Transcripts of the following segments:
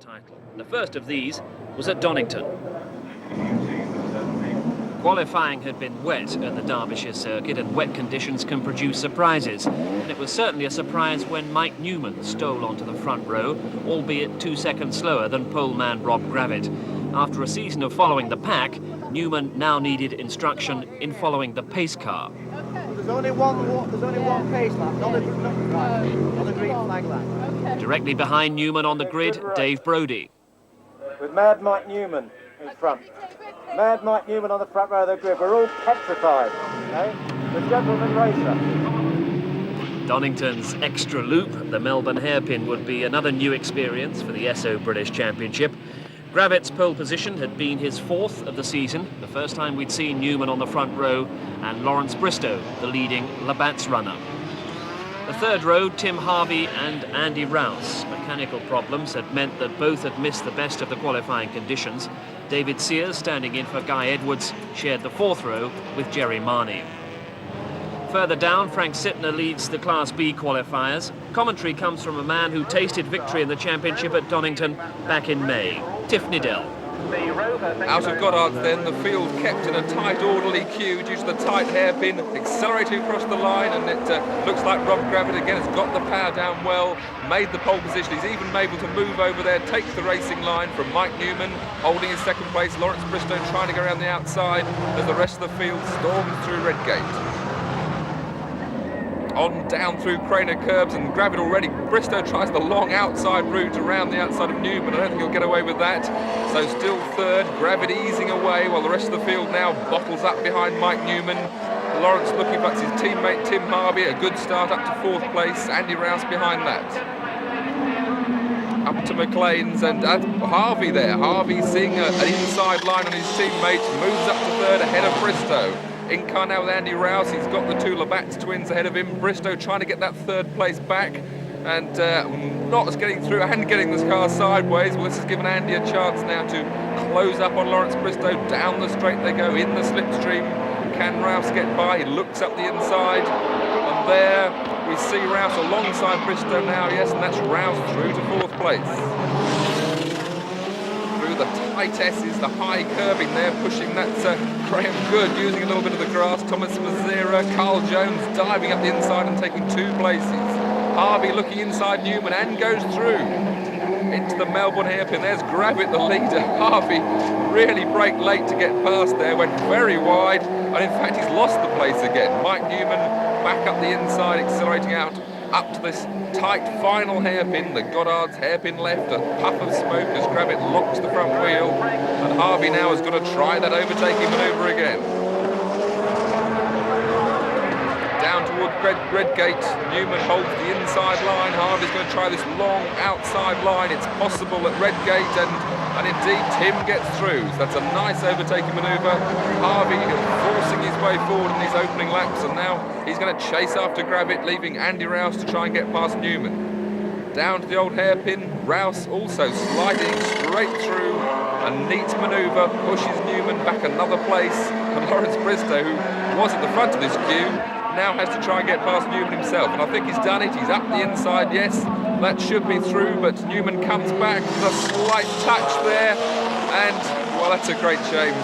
title. The first of these was at Donnington. Qualifying had been wet at the Derbyshire circuit, and wet conditions can produce surprises. And it was certainly a surprise when Mike Newman stole onto the front row, albeit 2 seconds slower than poleman Rob Gravett. After a season of following the pack, Newman now needed instruction in following the pace car. There's only one pace lap, not a green flag lap. Okay. Directly behind Newman on the grid, Dave Brodie. With Mad Mike Newman in front. Mad Mike Newman on the front row of the grid. We're all petrified, okay? The gentleman racer. Donington's extra loop, the Melbourne hairpin, would be another new experience for the Esso British Championship. Gravett's pole position had been his 4th of the season, the first time we'd seen Newman on the front row, and Lawrence Bristow, the leading Labatt's runner. The third row, Tim Harvey and Andy Rouse. Mechanical problems had meant that both had missed the best of the qualifying conditions. David Sears, standing in for Guy Edwards, shared the 4th row with Jerry Marney. Further down, Frank Sytner leads the Class B qualifiers. Commentary comes from a man who tasted victory in the championship at Donnington back in May, Tiff Niddell. Out of Goddard's then, the field kept in a tight, orderly queue due to the tight hairpin, accelerating across the line, and it looks like Rob Gravett again has got the power down well, made the pole position. He's even able to move over there, take the racing line from Mike Newman, holding his 2nd place. Lawrence Bristow trying to go around the outside as the rest of the field storms through Redgate. On down through Craner Curbs, and Gravett already. Bristow tries the long outside route around the outside of Newman. I don't think he'll get away with that. So still 3rd, Gravett easing away while the rest of the field now bottles up behind Mike Newman. Lawrence looking back to his teammate Tim Harvey, a good start up to 4th place. Andy Rouse behind that. Up to McLean's, and Harvey there. Harvey seeing an inside line on his teammate, moves up to 3rd ahead of Bristow. In car now with Andy Rouse. He's got the 2 Labatt's twins ahead of him. Bristow trying to get that 3rd place back, and not getting through and getting this car sideways. Well, this has given Andy a chance now to close up on Lawrence Bristow. Down the straight they go in the slipstream. Can Rouse get by? He looks up the inside, and there we see Rouse alongside Bristow now. Yes, and that's Rouse through to 4th place. The tight S's, the high curving there, pushing that Graham Good, using a little bit of the grass. Thomas Mazzera, Carl Jones diving up the inside and taking 2 places. Harvey looking inside Newman and goes through into the Melbourne hairpin. There's Gravett, the leader. Harvey really braked late to get past there, went very wide, and in fact he's lost the place again. Mike Newman back up the inside, accelerating out up to this tight final hairpin, the Goddard's hairpin left, a puff of smoke as Gravett locks the front wheel, and Harvey now has got to try that overtaking manoeuvre again. Down toward Redgate, Newman holds the inside line. Harvey's going to try this long outside line. It's possible at Redgate, and indeed Tim gets through. So that's a nice overtaking manoeuvre. Harvey forcing his way forward in these opening laps, and now he's going to chase after Gravett, leaving Andy Rouse to try and get past Newman. Down to the old hairpin, Rouse also sliding straight through. A neat manoeuvre, pushes Newman back another place, and Lawrence Bristow, who was at the front of this queue, now has to try and get past Newman himself, and I think he's done it. He's up the inside, yes, that should be through, but Newman comes back with a slight touch there, and well, that's a great shame.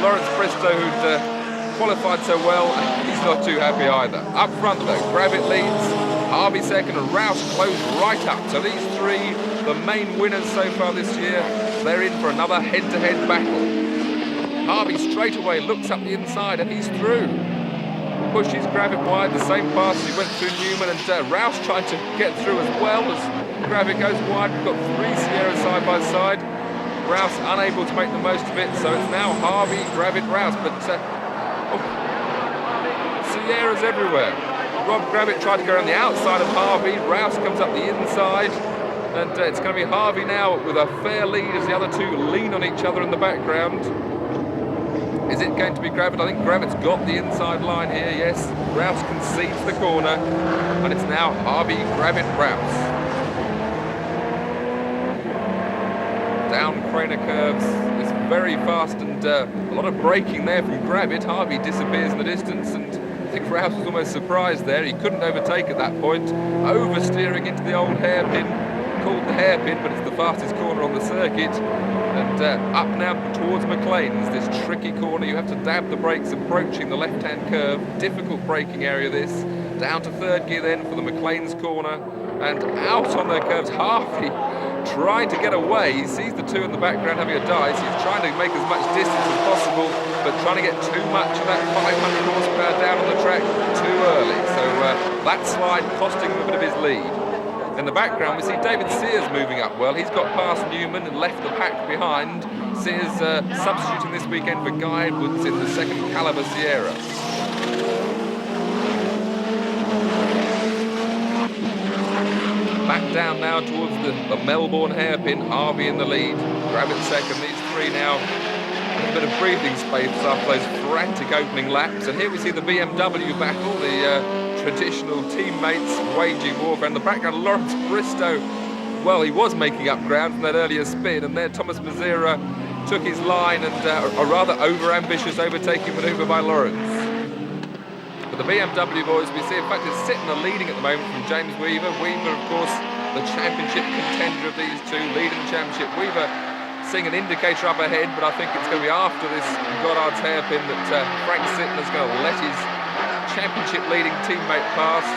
Lawrence Bristow, who'd qualified so well, he's not too happy either. Up front though, Gravett leads, Harvey 2nd, and Rouse close right up. So these 3, the main winners so far this year, they're in for another head-to-head battle. Harvey straight away looks up the inside, and he's through. Pushes Gravett wide, the same pass as he went through Newman, and Rouse tried to get through as well as Gravett goes wide. We've got 3 Sierras side by side. Rouse unable to make the most of it, so it's now Harvey, Gravett, Rouse, but Sierras everywhere. Rob Gravett tried to go around the outside of Harvey. Rouse comes up the inside, and it's going to be Harvey now with a fair lead as the other 2 lean on each other in the background. Is it going to be Gravett? I think Gravett's got the inside line here, yes. Rouse concedes the corner, and it's now Harvey, Gravett, Rouse. Down Craner Curves, it's very fast, and a lot of braking there from Gravett. Harvey disappears in the distance, and I think Rouse was almost surprised there. He couldn't overtake at that point. Oversteering into the old hairpin. called the hairpin, but it's the fastest corner on the circuit. And up now towards McLean's, this tricky corner. You have to dab the brakes approaching the left-hand curve. Difficult braking area this. Down to third gear then for the McLean's corner. And out on their curves, Harvey trying to get away. He sees the two in the background having a dice. He's trying to make as much distance as possible, but trying to get too much of that 500 horsepower down on the track too early. So that slide costing him a bit of his lead. In the background, we see David Sears moving up well. He's got past Newman and left the pack behind. Sears substituting this weekend for Guy Edwards in the second caliber Sierra. Back down now towards the Melbourne hairpin. Harvey in the lead. Gravett second. These three now a bit of breathing space after those frantic opening laps. And here we see the BMW battle. The traditional teammates waging warfare. In the background, Lawrence Bristow, well, he was making up ground from that earlier spin, and there Thomas Mazera took his line, and a rather over-ambitious overtaking manoeuvre by Lawrence. But the BMW boys, we see, in fact, it's Sytner leading at the moment from James Weaver. Weaver, of course, the championship contender of these two, leading the championship. Weaver seeing an indicator up ahead, but I think it's going to be after this Goddard's hairpin that Frank Sytner's going to let his championship leading teammate past.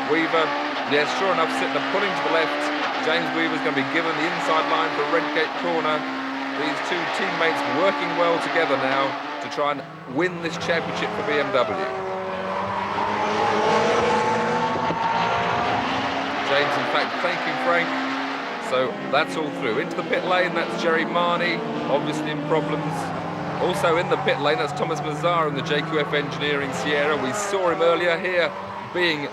Weaver, yes, sure enough, Sytner pulling to the left. James Weaver's going to be given the inside line for Redgate corner. These two teammates working well together now to try and win this championship for BMW. James, in fact, thanking Frank. So that's all through. Into the pit lane, that's Jerry Marnie, obviously in problems. Also in the pit lane, that's Thomas Mazar in the JQF Engineering Sierra. We saw him earlier here being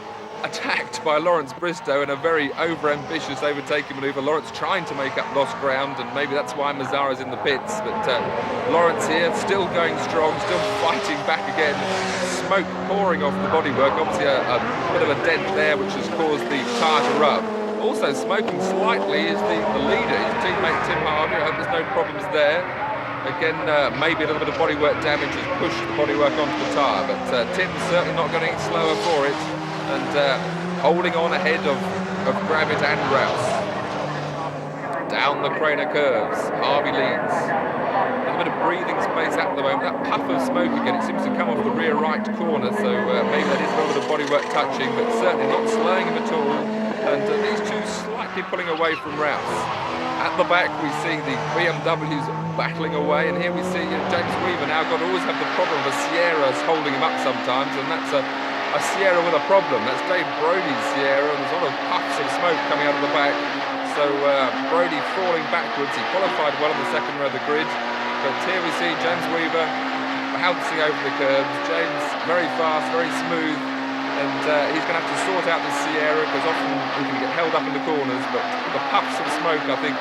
attacked by Lawrence Bristow in a very over-ambitious overtaking manoeuvre. Lawrence trying to make up lost ground, and maybe that's why Mazar is in the pits. But Lawrence here, still going strong, still fighting back again. Smoke pouring off the bodywork. Obviously a bit of a dent there, which has caused the tyre to rub. Also smoking slightly is the leader, his teammate Tim Harvey. I hope there's no problems there. Again, maybe a little bit of bodywork damage has pushed the bodywork onto the tyre, but Tim's certainly not going any slower for it, and holding on ahead of Gravett and Rouse. Down the Craner curves, Harvey leads. A little bit of breathing space at the moment. That puff of smoke again, it seems to come off the rear right corner, so maybe that is a little bit of bodywork touching, but certainly not slowing him at all. And these two slightly pulling away from Rouse. At the back we see the BMWs battling away, and here we see James Weaver now got to always have the problem of a Sierra's holding him up sometimes, and that's a Sierra with a problem. That's Dave Brody's Sierra, and there's a lot of puffs of smoke coming out of the back. So Brody falling backwards. He qualified well on the second row of the grid, but here we see James Weaver bouncing over the curbs. James very fast, very smooth. And he's going to have to sort out the Sierra, because often he can get held up in the corners, but the puffs of smoke, I think,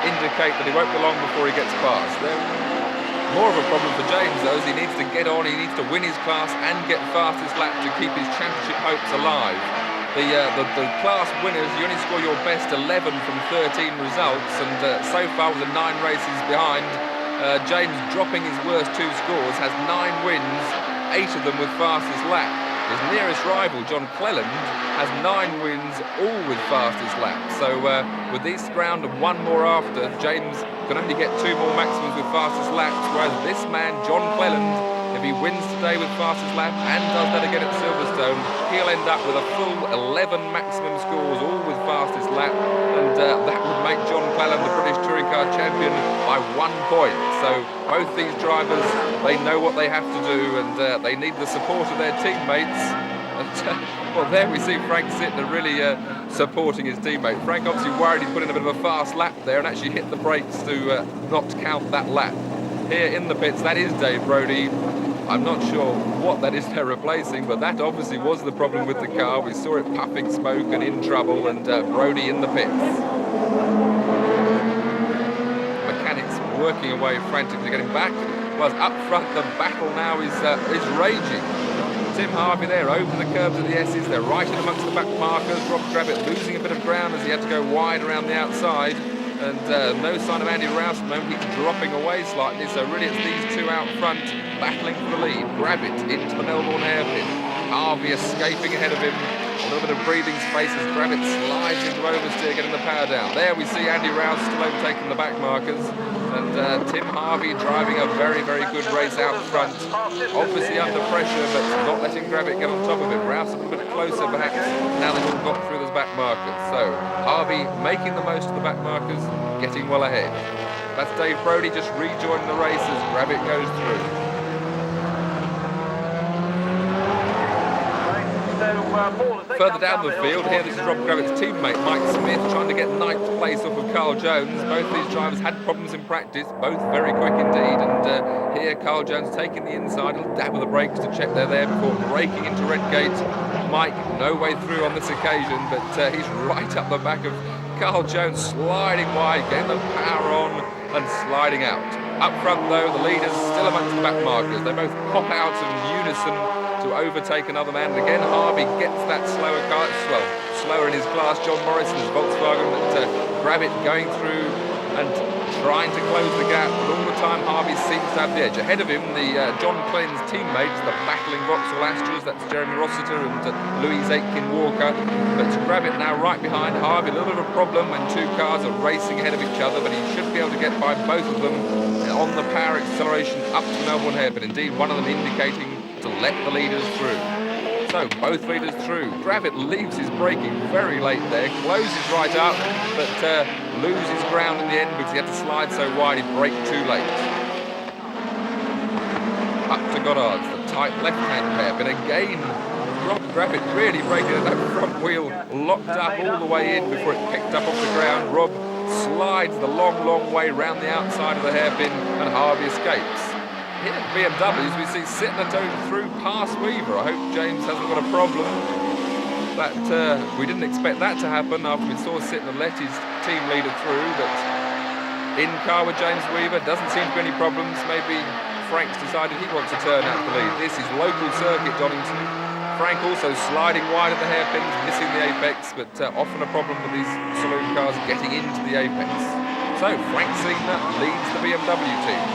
indicate that he won't be long before he gets past. More of a problem for James, though, is he needs to get on, he needs to win his class and get fastest lap to keep his championship hopes alive. The class winners, you only score your best 11 from 13 results, and so far with the 9 races behind, James dropping his worst 2 scores, has 9 wins, 8 of them with fastest lap. His nearest rival, John Cleland, has 9 wins, all with fastest lap. So with this round and 1 more after, James can only get 2 more maximums with fastest laps, whereas this man, John Cleland, if he wins today with fastest lap and does that again at Silverstone, he'll end up with a full 11 maximum scores, all with fastest lap, and that would make John Cleland the British Touring Car champion by 1 point. So both these drivers, they know what they have to do, and they need the support of their teammates. And, well, there we see Frank Sytner really supporting his teammate. Frank obviously worried he put in a bit of a fast lap there and actually hit the brakes to not count that lap. Here in the pits, that is Dave Brody. I'm not sure what that is they're replacing, but that obviously was the problem with the car. We saw it puffing smoke and in trouble, and Brody in the pits. Mechanics working away frantically getting back, whilst up front the battle now is raging. Tim Harvey there over the curbs of the S's, they're right in amongst the back markers. Rob Gravett losing a bit of ground as he had to go wide around the outside. And no sign of Andy Rouse at the moment. He's dropping away slightly, so really it's these two out front battling for the lead. Gravett into the Melbourne hairpin. Harvey escaping ahead of him. little bit of breathing space as Gravett slides into oversteer, getting the power down. There we see Andy Rouse still overtaking the back markers, and Tim Harvey driving a very, very good race out front. Obviously under pressure, but not letting Gravett get on top of him. Rouse a little bit closer perhaps, now they've all got through those back markers. So Harvey making the most of the back markers, getting well ahead. That's Dave Brodie just rejoining the race as Gravett goes through. Further down the field, here this is Rob Gravett's teammate Mike Smith trying to get ninth place off of Carl Jones. Both these drivers had problems in practice, both very quick indeed, and here Carl Jones taking the inside, a little dab with the brakes to check they're there before braking into Redgate. Mike no way through on this occasion, but he's right up the back of Carl Jones, sliding wide, getting the power on and sliding out. Up front though, the leaders still amongst the back markers. They both pop out in unison to overtake another man. And again, Harvey gets that slower car, well, slower in his class. John Morrison's Volkswagen, but Gravett going through and trying to close the gap. But all the time, Harvey seems to have the edge. Ahead of him, the John Clynn's teammates, the battling Vauxhall Astras, that's Jeremy Rossiter and Louise Aitken-Walker. But Gravett now right behind Harvey. A little bit of a problem when two cars are racing ahead of each other, but he should be able to get by both of them on the power acceleration up to Melbourne hairpin. Indeed, one of them indicating to let the leaders through. So both leaders through. Gravett leaves his braking very late there, closes right up, but loses ground in the end because he had to slide so wide he braked too late. Up to Goddard's, the tight left-hand hairpin again. Rob Gravett really braking at that front wheel, locked up all the way in before it picked up off the ground. Rob slides the long, long way round the outside of the hairpin and Harvey escapes. Here at BMWs, we see Sytner going through past Weaver. I hope James hasn't got a problem. But we didn't expect that to happen after we saw Sytner let his team leader through. But in car with James Weaver, doesn't seem to be any problems. Maybe Frank's decided he wants to turn out the lead. This is local circuit Donnington. Frank also sliding wide at the hairpins, missing the apex, but often a problem with these saloon cars getting into the apex. So Frank Sytner leads the BMW team.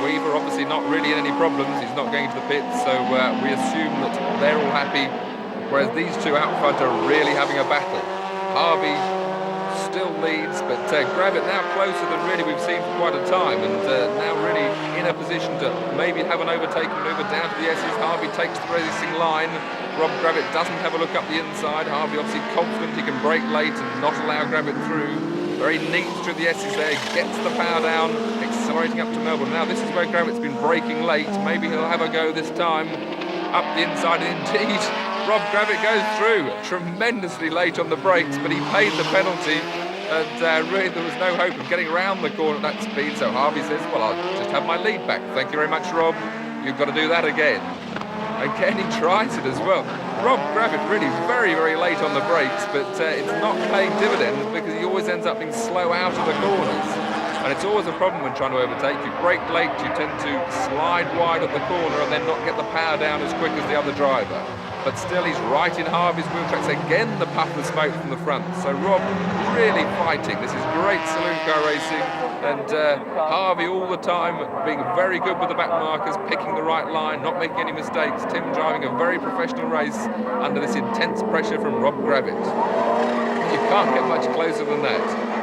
Weaver obviously not really in any problems, he's not going to the pits, so we assume that they're all happy, whereas these two out front are really having a battle. Harvey still leads, but Gravett now closer than really we've seen for quite a time, and now really in a position to maybe have an overtaking manoeuvre down to the S's. Harvey takes the racing line. Rob Gravett doesn't have a look up the inside. Harvey obviously confident he can brake late and not allow Gravett through. Very neat through the S's there, gets the power down, accelerating up to Melbourne. Now this is where Gravett's been braking late. Maybe he'll have a go this time. Up the inside, indeed. Rob Gravett goes through, tremendously late on the brakes, but he paid the penalty, and really there was no hope of getting around the corner at that speed. So Harvey says, well, I'll just have my lead back. Thank you very much, Rob. You've got to do that again. Again, he tries it as well. Rob Gravett really very, very late on the brakes, but it's not paying dividends because he always ends up being slow out of the corners. And it's always a problem when trying to overtake. You brake late, you tend to slide wide at the corner and then not get the power down as quick as the other driver. But still, he's right in Harvey's wheel tracks. Again, the puff of smoke from the front. So Rob really fighting. This is great saloon car racing. And Harvey all the time being very good with the back markers, picking the right line, not making any mistakes. Tim driving a very professional race under this intense pressure from Rob Gravett. You can't get much closer than that.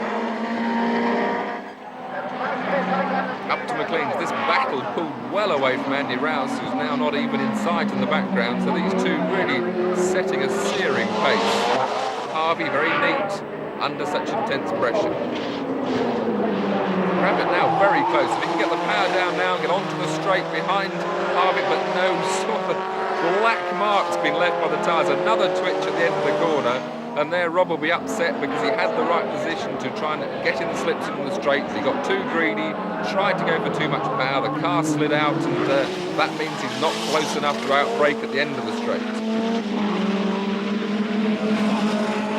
Up to McLean's. This battle pulled well away from Andy Rouse, who's now not even in sight in the background. So these two really setting a searing pace. Harvey very neat under such intense pressure. Gravett now very close. If he can get the power down now, get onto the straight behind Harvey, but no sort of black marks been left by the tyres. Another twitch at the end of the corner. And there Rob will be upset because he had the right position to try and get in the slips in the straights. He got too greedy, tried to go for too much power, the car slid out, and that means he's not close enough to outbrake at the end of the straight.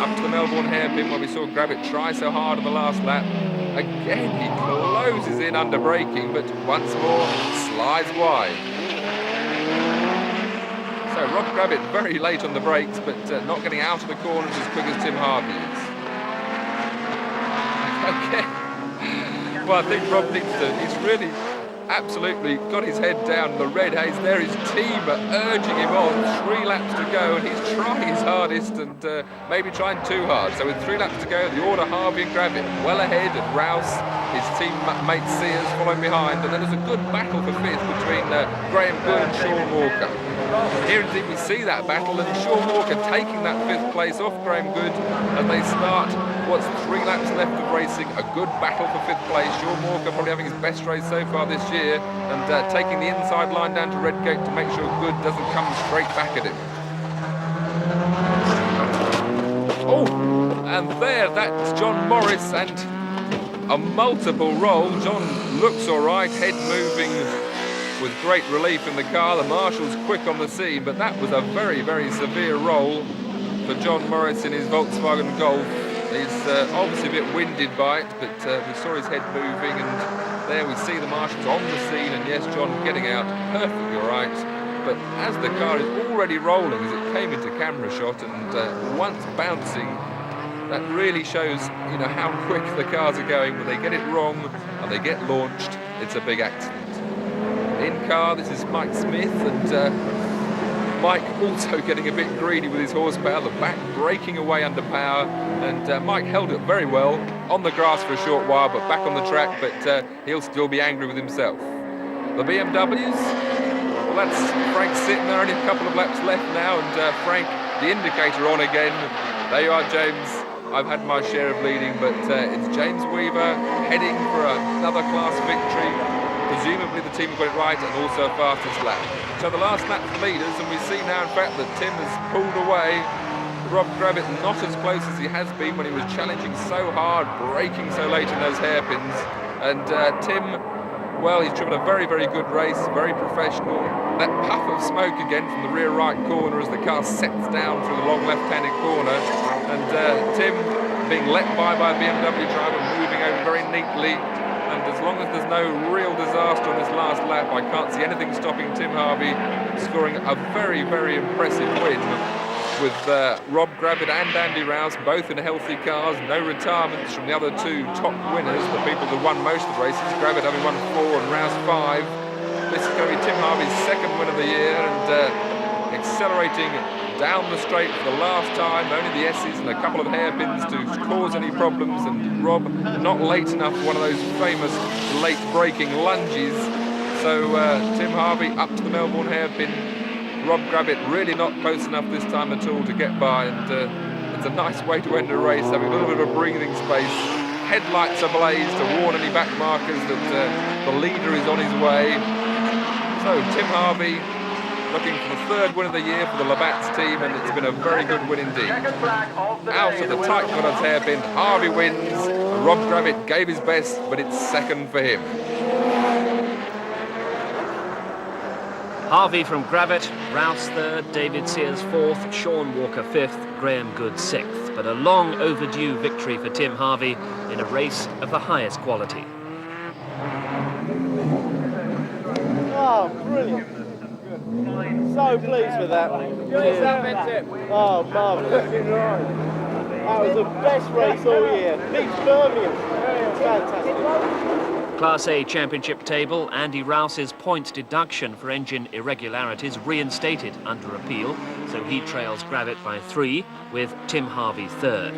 Up to the Melbourne hairpin where we saw Gravett try so hard on the last lap. Again, he closes in under braking, but once more slides wide. So Rob Gravett very late on the brakes, but not getting out of the corners as quick as Tim Harvey is. Okay. Well, I think Rob needs to, he's really absolutely got his head down. The red haze there, his team are urging him on. 3 laps to go, and he's trying his hardest and maybe trying too hard. So with 3 laps to go, the order Harvey and Gravett well ahead, and Rouse, his teammate Sears, following behind. And then there's a good battle for 5th between Graham Good and Sean Walker. Here indeed we see that battle, and Sean Walker taking that 5th place off Graham Good as they start what's 3 laps left of racing. A good battle for 5th place. Sean Walker probably having his best race so far this year, and taking the inside line down to Redgate to make sure Good doesn't come straight back at him. Oh, and there, that's John Morris, and a multiple roll. John looks all right, head moving with great relief in the car. The marshal's quick on the scene, but that was a very, very severe roll for John Morris in his Volkswagen Golf. He's obviously a bit winded by it, but we saw his head moving, and there we see the marshals on the scene, and yes, John getting out perfectly all right. But as the car is already rolling, as it came into camera shot, and once bouncing, that really shows, you know, how quick the cars are going. When they get it wrong and they get launched, it's a big accident. In car, this is Mike Smith, and Mike also getting a bit greedy with his horsepower, the back breaking away under power, and Mike held it very well on the grass for a short while, but back on the track, but he'll still be angry with himself. The BMWs, well, that's Frank Sytner, only a couple of laps left now, and Frank, the indicator on again. There you are, James. I've had my share of leading, but it's James Weaver heading for another class victory. Presumably the team got it right, and also a fastest lap. So the last lap for leaders, and we see now in fact that Tim has pulled away. Rob Gravett not as close as he has been when he was challenging so hard, braking so late in those hairpins. And Tim, well, he's driven a very, very good race, very professional. That puff of smoke again from the rear right corner as the car sets down through the long left-handed corner. And Tim being let by a BMW driver, moving over very neatly. And as long as there's no real disaster on this last lap, I can't see anything stopping Tim Harvey scoring a very, very impressive win with Rob Gravett and Andy Rouse both in healthy cars. No retirements from the other 2 top winners, the people that won most of the races. Gravett having won 4 and Rouse 5. This is going to be Tim Harvey's 2nd win of the year, and accelerating down the straight for the last time. Only the S's and a couple of hairpins to cause any problems, and Rob not late enough for one of those famous late braking lunges. So Tim Harvey up to the Melbourne hairpin. Rob Gravett really not close enough this time at all to get by, and it's a nice way to end a race, having a little bit of a breathing space. Headlights ablaze to warn any back markers that the leader is on his way. So Tim Harvey looking for the 3rd win of the year for the Labatt's team, and it's been a very good win indeed. Out of the tight corner's hairpin, Harvey wins. Rob Gravett gave his best, but it's 2nd for him. Harvey from Gravett, Rouse 3rd, David Sears 4th, Sean Walker 5th, Graham Good 6th. But a long overdue victory for Tim Harvey in a race of the highest quality. Oh, brilliant. So pleased with that. Oh, marvellous. That was the best race all year. Beats Birmingham. Fantastic. Class A championship table, Andy Rouse's points deduction for engine irregularities reinstated under appeal, so he trails Gravett by 3, with Tim Harvey 3rd.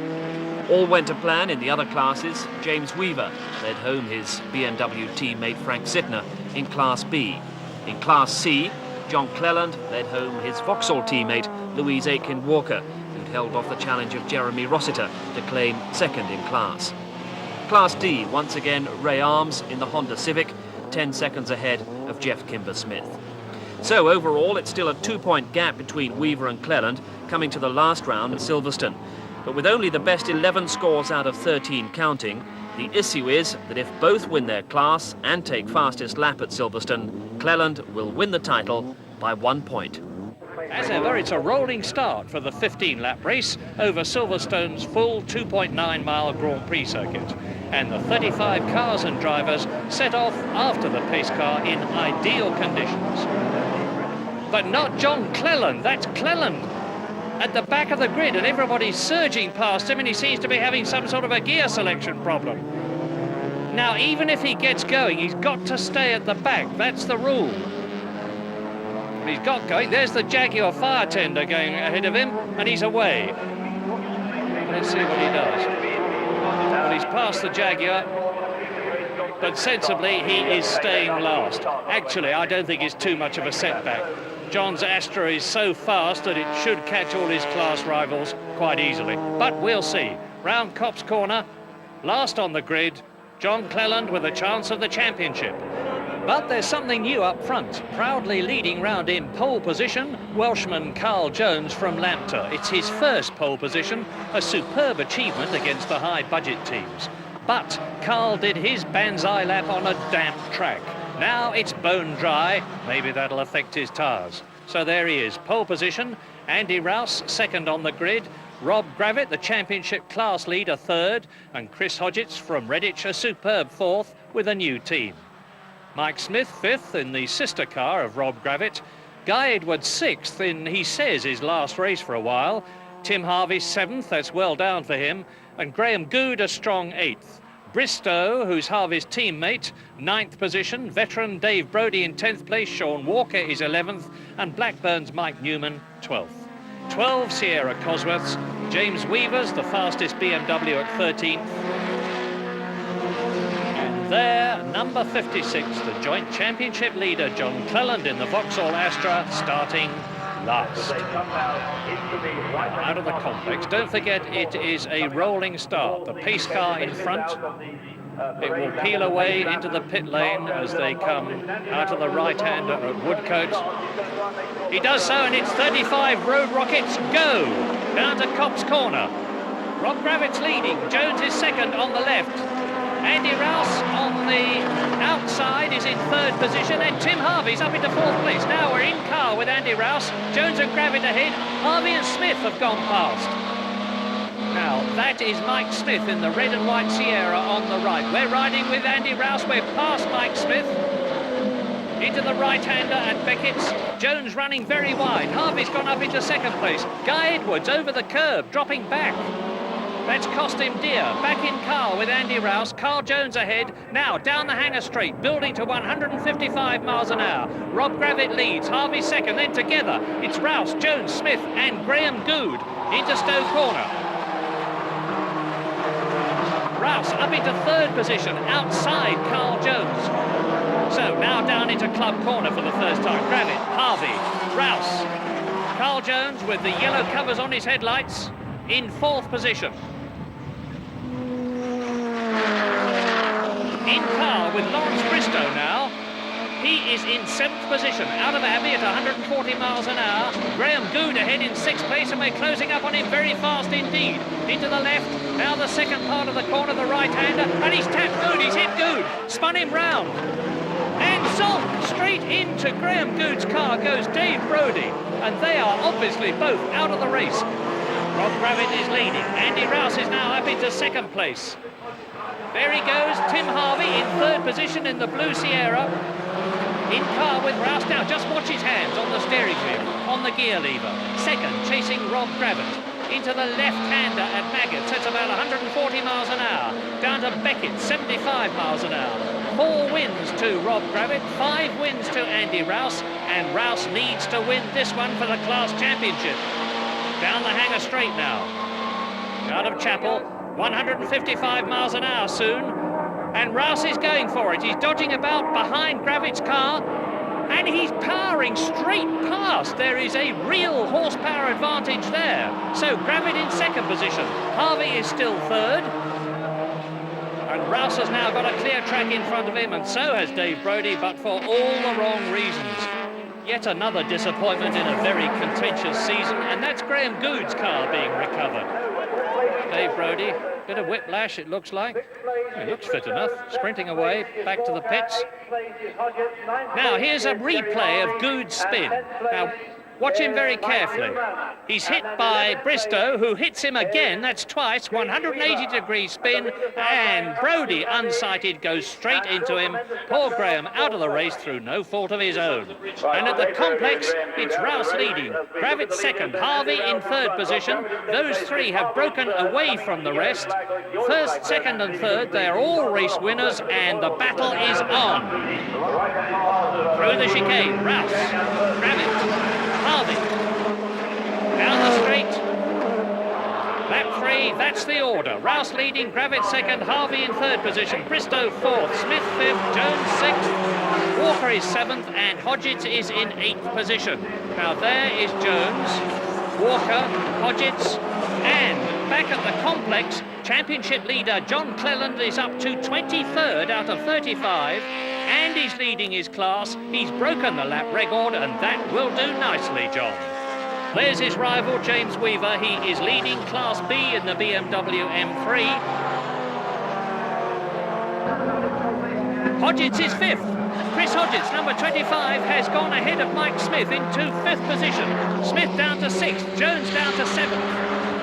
All went to plan in the other classes. James Weaver led home his BMW teammate Frank Sytner in Class B. In Class C, John Cleland led home his Vauxhall teammate Louise Aitken-Walker, who'd held off the challenge of Jeremy Rossiter to claim 2nd in class. Class D, once again, Ray Arms in the Honda Civic, 10 seconds ahead of Jeff Kimber-Smith. So overall, it's still a 2-point gap between Weaver and Cleland coming to the last round at Silverstone. But with only the best 11 scores out of 13 counting, the issue is that if both win their class and take fastest lap at Silverstone, Cleland will win the title by 1 point. As ever, it's a rolling start for the 15-lap race over Silverstone's full 2.9-mile Grand Prix circuit. And the 35 cars and drivers set off after the pace car in ideal conditions. But not John Cleland, that's Cleland at the back of the grid, and everybody's surging past him, and he seems to be having some sort of a gear selection problem. Now, even if he gets going, he's got to stay at the back. That's the rule. But he's got going. There's the Jaguar fire tender going ahead of him, and he's away. Let's see what he does. Well, he's past the Jaguar, but sensibly he is staying last. Actually, I don't think it's too much of a setback. John's Astra is so fast that it should catch all his class rivals quite easily. But we'll see. Round Copse Corner, last on the grid, John Cleland with a chance of the championship. But there's something new up front. Proudly leading round in pole position, Welshman Carl Jones from Lambton. It's his first pole position, a superb achievement against the high budget teams. But Carl did his banzai lap on a damp track. Now it's bone dry. Maybe that'll affect his tyres. So there he is, pole position. Andy Rouse, second on the grid. Rob Gravett, the championship class leader, third. And Chris Hodgetts from Redditch, a superb fourth with a new team. Mike Smith, fifth in the sister car of Rob Gravett. Guy Edwards, sixth in, he says, his last race for a while. Tim Harvey, seventh, that's well down for him. And Graham Good, a strong eighth. Bristow, who's Harvey's teammate, ninth position. Veteran Dave Brodie in 10th place. Sean Walker is 11th. And Blackburn's Mike Newman, 12th. 12 Sierra Cosworths. James Weaver's the fastest BMW at 13th. And there, number 56, the joint championship leader, John Cleland in the Vauxhall Astra, starting last. Out of the complex. Don't forget, it is a rolling start. The pace car in front. It will peel away into the pit lane as they come out of the right-hander at Woodcote. He does so, and it's 35 Road Rockets go down to Copse Corner. Rob Gravett's leading. Jones is second on the left. Andy Rouse on the outside is in third position, and Tim Harvey's up into fourth place. Now we're in car with Andy Rouse. Jones and Gravett ahead. Harvey and Smith have gone past. Now, that is Mike Smith in the red and white Sierra on the right. We're riding with Andy Rouse. We're past Mike Smith. Into the right-hander at Beckett's. Jones running very wide. Harvey's gone up into second place. Guy Edwards over the curb, dropping back. That's cost him dear. Back in car with Andy Rouse. Carl Jones ahead. Now down the Hanger Straight, building to 155 miles an hour. Rob Gravett leads. Harvey second. Then together, it's Rouse, Jones, Smith, and Graham Good into Stowe Corner. Rouse up into third position, outside Carl Jones. So now down into Club Corner for the first time. Gravett, Harvey, Rouse. Carl Jones with the yellow covers on his headlights in fourth position. In car with Lawrence Bristow now. He is in seventh position, out of Abbey at 140 miles an hour. Graham Good ahead in sixth place, and we're closing up on him very fast indeed. Into the left, now the second part of the corner, the right-hander, and he's tapped Good, he's hit Good, spun him round. And zonk, straight into Graham Good's car goes Dave Brodie, and they are obviously both out of the race. Rob Gravett is leading. Andy Rouse is now up into second place. There he goes, Tim Harvey in third position in the blue Sierra. In car with Rouse now, just watch his hands on the steering wheel, on the gear lever. Second, chasing Rob Gravett. Into the left-hander at Maggots, that's about 140 miles an hour. Down to Beckett, 75 miles an hour. 4 wins to Rob Gravett, 5 wins to Andy Rouse, and Rouse needs to win this one for the class championship. Down the Hanger Straight now. Out of Chapel, 155 miles an hour soon. And Rouse is going for it. He's dodging about behind Gravett's car, and he's powering straight past. There is a real horsepower advantage there. So Gravett in second position. Harvey is still third. And Rouse has now got a clear track in front of him, and so has Dave Brodie, but for all the wrong reasons. Yet another disappointment in a very contentious season, and that's Graham Good's car being recovered. Dave Brodie, bit of whiplash it looks like. He looks fit enough, sprinting away, back to the pits. Now here's a replay of Good's spin. Now Watch him very carefully. He's hit by Bristow, who hits him again. That's twice, 180-degree spin, and Brodie, unsighted, goes straight into him. Poor Graham out of the race through no fault of his own. And at the complex, it's Rouse leading. Gravett second, Harvey in third position. Those three have broken away from the rest. First, second and third, they're all race winners, and the battle is on. Through the chicane, Rouse, Gravett, Harvey, down the straight, lap 3, that's the order. Rouse leading, Gravett second, Harvey in third position, Bristow fourth, Smith fifth, Jones sixth, Walker is seventh, and Hodgetts is in eighth position. Now there is Jones, Walker, Hodgetts, and back at the complex, championship leader John Cleland is up to 23rd out of 35. And he's leading his class. He's broken the lap record, and that will do nicely, John. There's his rival, James Weaver. He is leading Class B in the BMW M3. Hodgetts is fifth. Chris Hodgetts, number 25, has gone ahead of Mike Smith into fifth position. Smith down to sixth, Jones down to seventh.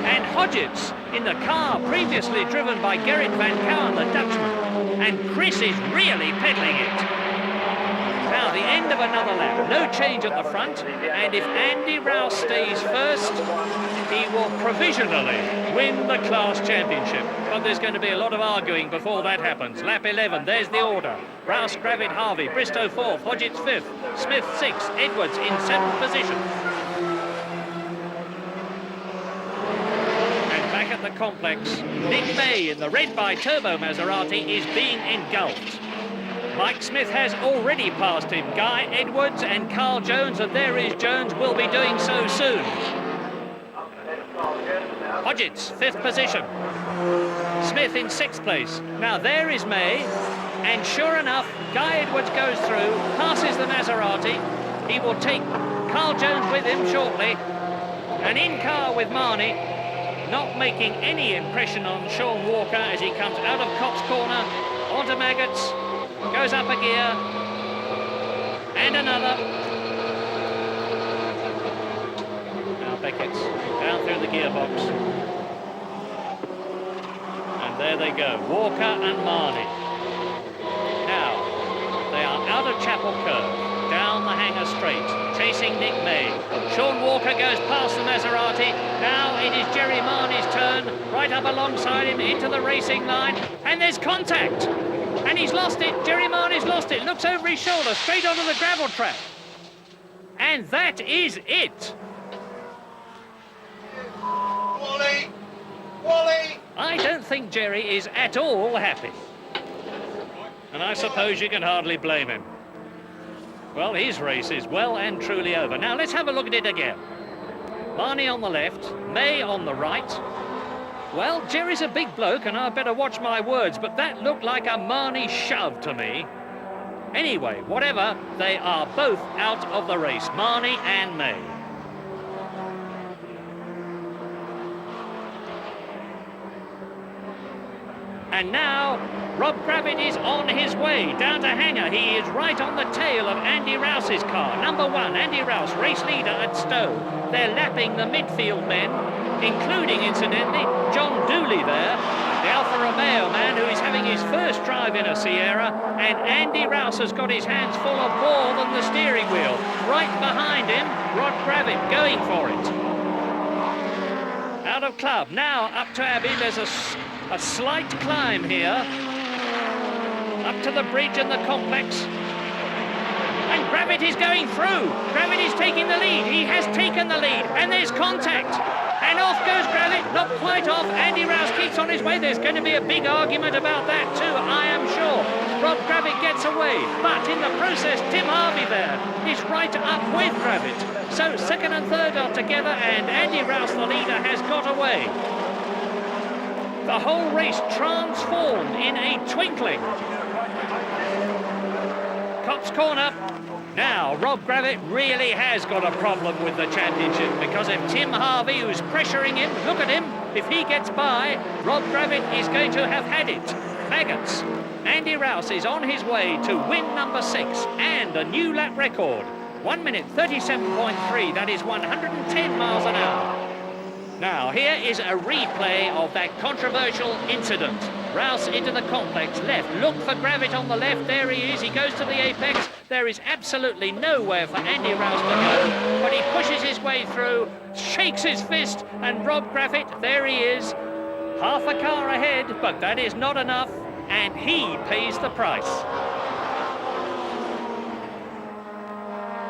And Hodgetts in the car previously driven by Gerrit van Kouwen, the Dutchman. And Chris is really peddling it. Now the end of another lap, no change at the front, and if Andy Rouse stays first, he will provisionally win the class championship. But there's going to be a lot of arguing before that happens. Lap 11, there's the order. Rouse, Gravett, Harvey, Bristow fourth, Hodgetts fifth, Smith sixth, Edwards in seventh position. At the complex, Nick May in the red bi-turbo Maserati is being engulfed. Mike Smith has already passed him. Guy Edwards and Carl Jones, and there is Jones, will be doing so soon. Hodgetts, fifth position. Smith in sixth place. Now there is May, and sure enough, Guy Edwards goes through, passes the Maserati. He will take Carl Jones with him shortly, and in car with Marnie, not making any impression on Sean Walker as he comes out of Cops Corner, onto Maggots, goes up a gear, and another. Now Beckett's down through the gearbox. And there they go, Walker and Marnie. Now, they are out of Chapel Curve, down the hanger straight, chasing Nick May. Sean Walker goes past the Maserati. Now it is Jerry Marnie's turn, right up alongside him into the racing line, and there's contact. And he's lost it. Jerry Marnie's lost it. Looks over his shoulder, straight onto the gravel trap. And that is it. Wally! Wally! I don't think Jerry is at all happy. And I suppose you can hardly blame him. Well, his race is well and truly over. Now, let's have a look at it again. Marnie on the left, May on the right. Well, Jerry's a big bloke, and I better watch my words, but that looked like a Marnie shove to me. Anyway, whatever, they are both out of the race, Marnie and May. And now, Rob Gravett is on his way down to Hanger. He is right on the tail of Andy Rouse's car. Number 1, Andy Rouse, race leader at Stowe. They're lapping the midfield men, including, incidentally, John Dooley there, the Alfa Romeo man who is having his first drive in a Sierra, and Andy Rouse has got his hands full of more than the steering wheel. Right behind him, Rod Gravett going for it. Out of club, now up to Abbey. There's a slight climb here, up to the bridge and the complex. And Gravett is going through. Gravett is taking the lead. He has taken the lead, and there's contact. And off goes Gravett, not quite off. Andy Rouse keeps on his way. There's going to be a big argument about that too, I am sure. Rob Gravett gets away, but in the process, Tim Harvey there is right up with Gravett. So second and third are together, and Andy Rouse, the leader, has got away. The whole race transformed in a twinkling. Cops Corner. Now, Rob Gravett really has got a problem with the championship, because if Tim Harvey, who's pressuring him, look at him, if he gets by, Rob Gravett is going to have had it. Maggots. Andy Rouse is on his way to win number 6 and a new lap record. 1 minute 37.3, that is 110 miles an hour. Now, here is a replay of that controversial incident. Rouse into the complex, left. Look for Gravett on the left. There he is. He goes to the apex. There is absolutely nowhere for Andy Rouse to go, but he pushes his way through, shakes his fist, and Rob Gravett, there he is. Half a car ahead, but that is not enough, and he pays the price.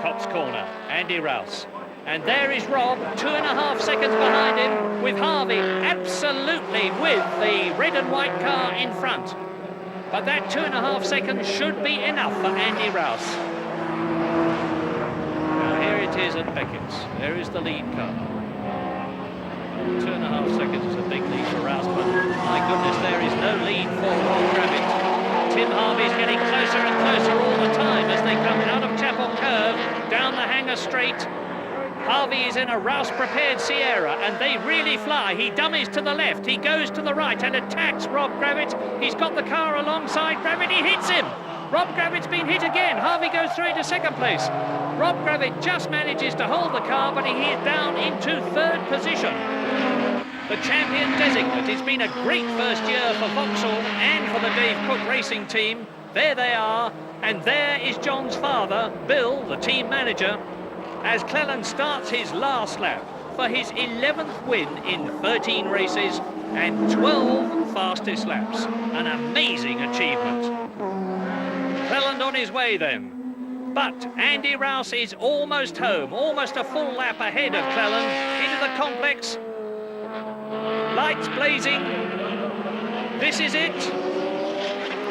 Copse corner, Andy Rouse. And there is Rob, 2.5 seconds behind him, with Harvey absolutely with the red and white car in front. But that 2.5 seconds should be enough for Andy Rouse. Now here it is at Beckett's. There is the lead car. 2.5 seconds is a big lead for Rouse, but my goodness, there is no lead for Rob Gravett. Tim Harvey's getting closer and closer all the time as they come out of Chapel Curve, down the Hanger Straight. Harvey is in a Rouse-prepared Sierra, and they really fly. He dummies to the left, he goes to the right and attacks Rob Gravett. He's got the car alongside Gravett, he hits him. Rob Gravett's been hit again. Harvey goes through into second place. Rob Gravett just manages to hold the car, but he is down into third position. The champion designate. It's been a great first year for Vauxhall and for the Dave Cook Racing team. There they are, and there is John's father, Bill, the team manager, as Cleland starts his last lap for his 11th win in 13 races and 12 fastest laps. An amazing achievement. Cleland on his way then. But Andy Rouse is almost home, almost a full lap ahead of Cleland into the complex. Lights blazing. This is it.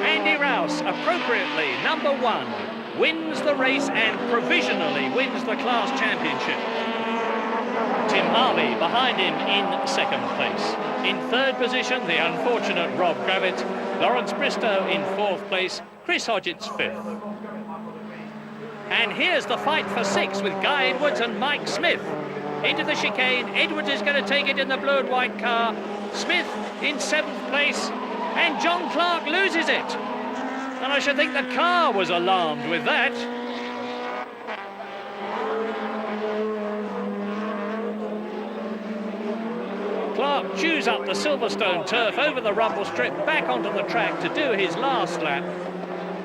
Andy Rouse, appropriately #1, wins the race and provisionally wins the class championship. Tim Harvey behind him in second place. In third position, the unfortunate Rob Gravett. Lawrence Bristow in fourth place. Chris Hodgetts fifth. And here's the fight for six with Guy Edwards and Mike Smith. Into the chicane. Edwards is going to take it in the blue and white car. Smith in seventh place. And John Clark loses it. And I should think the car was alarmed with that. Clark chews up the Silverstone turf over the rumble strip, back onto the track to do his last lap.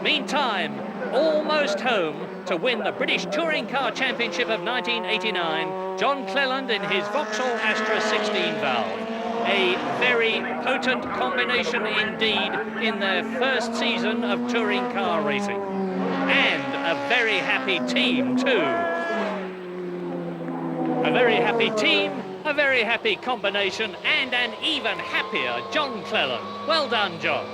Meantime, almost home to win the British Touring Car Championship of 1989, John Cleland in his Vauxhall Astra 16 valve. A very potent combination indeed in their first season of touring car racing. And a very happy team too. A very happy team, a very happy combination, and an even happier John Cleland. Well done, John.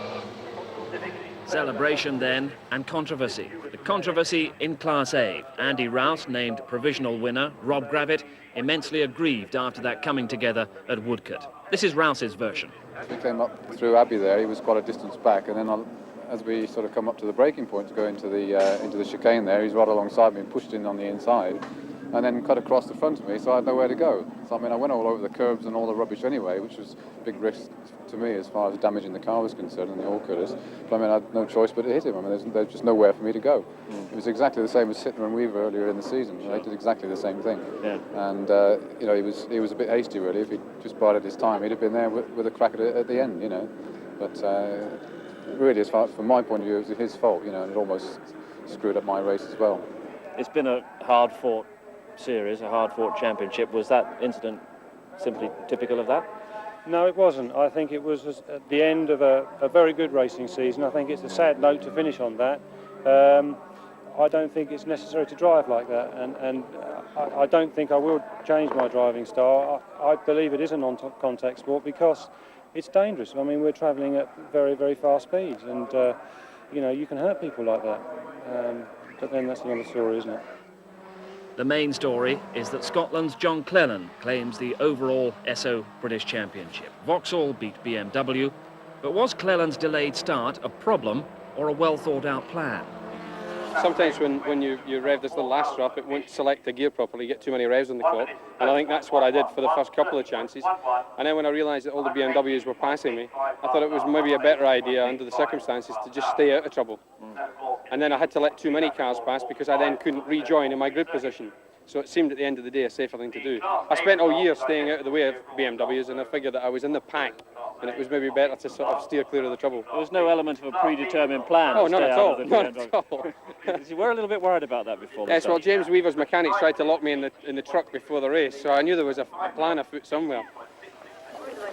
Celebration then, and controversy. The controversy in Class A. Andy Rouse named provisional winner. Rob Gravett immensely aggrieved after that coming together at Woodcote. This is Rouse's version. We came up through Abbey there. He was quite a distance back, and then as we sort of come up to the braking point to go into the chicane there, he's right alongside me and pushed in on the inside, and then cut across the front of me, so I had nowhere to go. So I mean, I went all over the curbs and all the rubbish anyway, which was a big risk to me as far as damaging the car was concerned and the all cutters. But I mean, I had no choice but to hit him. I mean, there's just nowhere for me to go. It was exactly the same as Sytner and Weaver earlier in the season. They did exactly the same thing. Yeah. And you know, he was a bit hasty really. If he'd just bided his time, he'd have been there with a crack at the end, you know. But really, as far from my point of view, it was his fault, you know, and it almost screwed up my race as well. It's been a hard-fought series, a hard-fought championship. Was that incident simply typical of that? No, it wasn't. I think it was at the end of a very good racing season. I think it's a sad note to finish on that. I don't think it's necessary to drive like that, and I don't think I will change my driving style. I believe it is a non-contact sport because it's dangerous. I mean, we're travelling at very, very fast speeds, and you know, you can hurt people like that. But then that's another story, isn't it? The main story is that Scotland's John Cleland claims the overall SO British Championship. Vauxhall beat BMW, but was Cleland's delayed start a problem or a well-thought-out plan? sometimes when you rev this little Astra up, it won't select the gear properly, you get too many revs on the clock, and I think that's what I did for the first couple of chances. And then when I realised that all the BMWs were passing me, I thought it was maybe a better idea under the circumstances to just stay out of trouble. And then I had to let too many cars pass because I then couldn't rejoin in my grid position. So it seemed at the end of the day a safer thing to do. I spent all year staying out of the way of BMWs, and I figured that I was in the pack, and it was maybe better to sort of steer clear of the trouble. There was no element of a predetermined plan. Oh, to not stay at out all. of the Not BMW. at all. You were a little bit worried about that before. Yes, well, James Weaver's mechanics tried to lock me in the truck before the race, so I knew there was a plan afoot somewhere.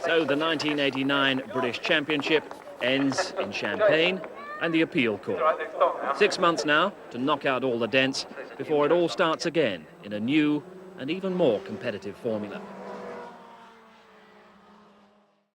So the 1989 British Championship ends in Champagne and the appeal court. 6 months now to knock out all the dents before it all starts again in a new and even more competitive formula.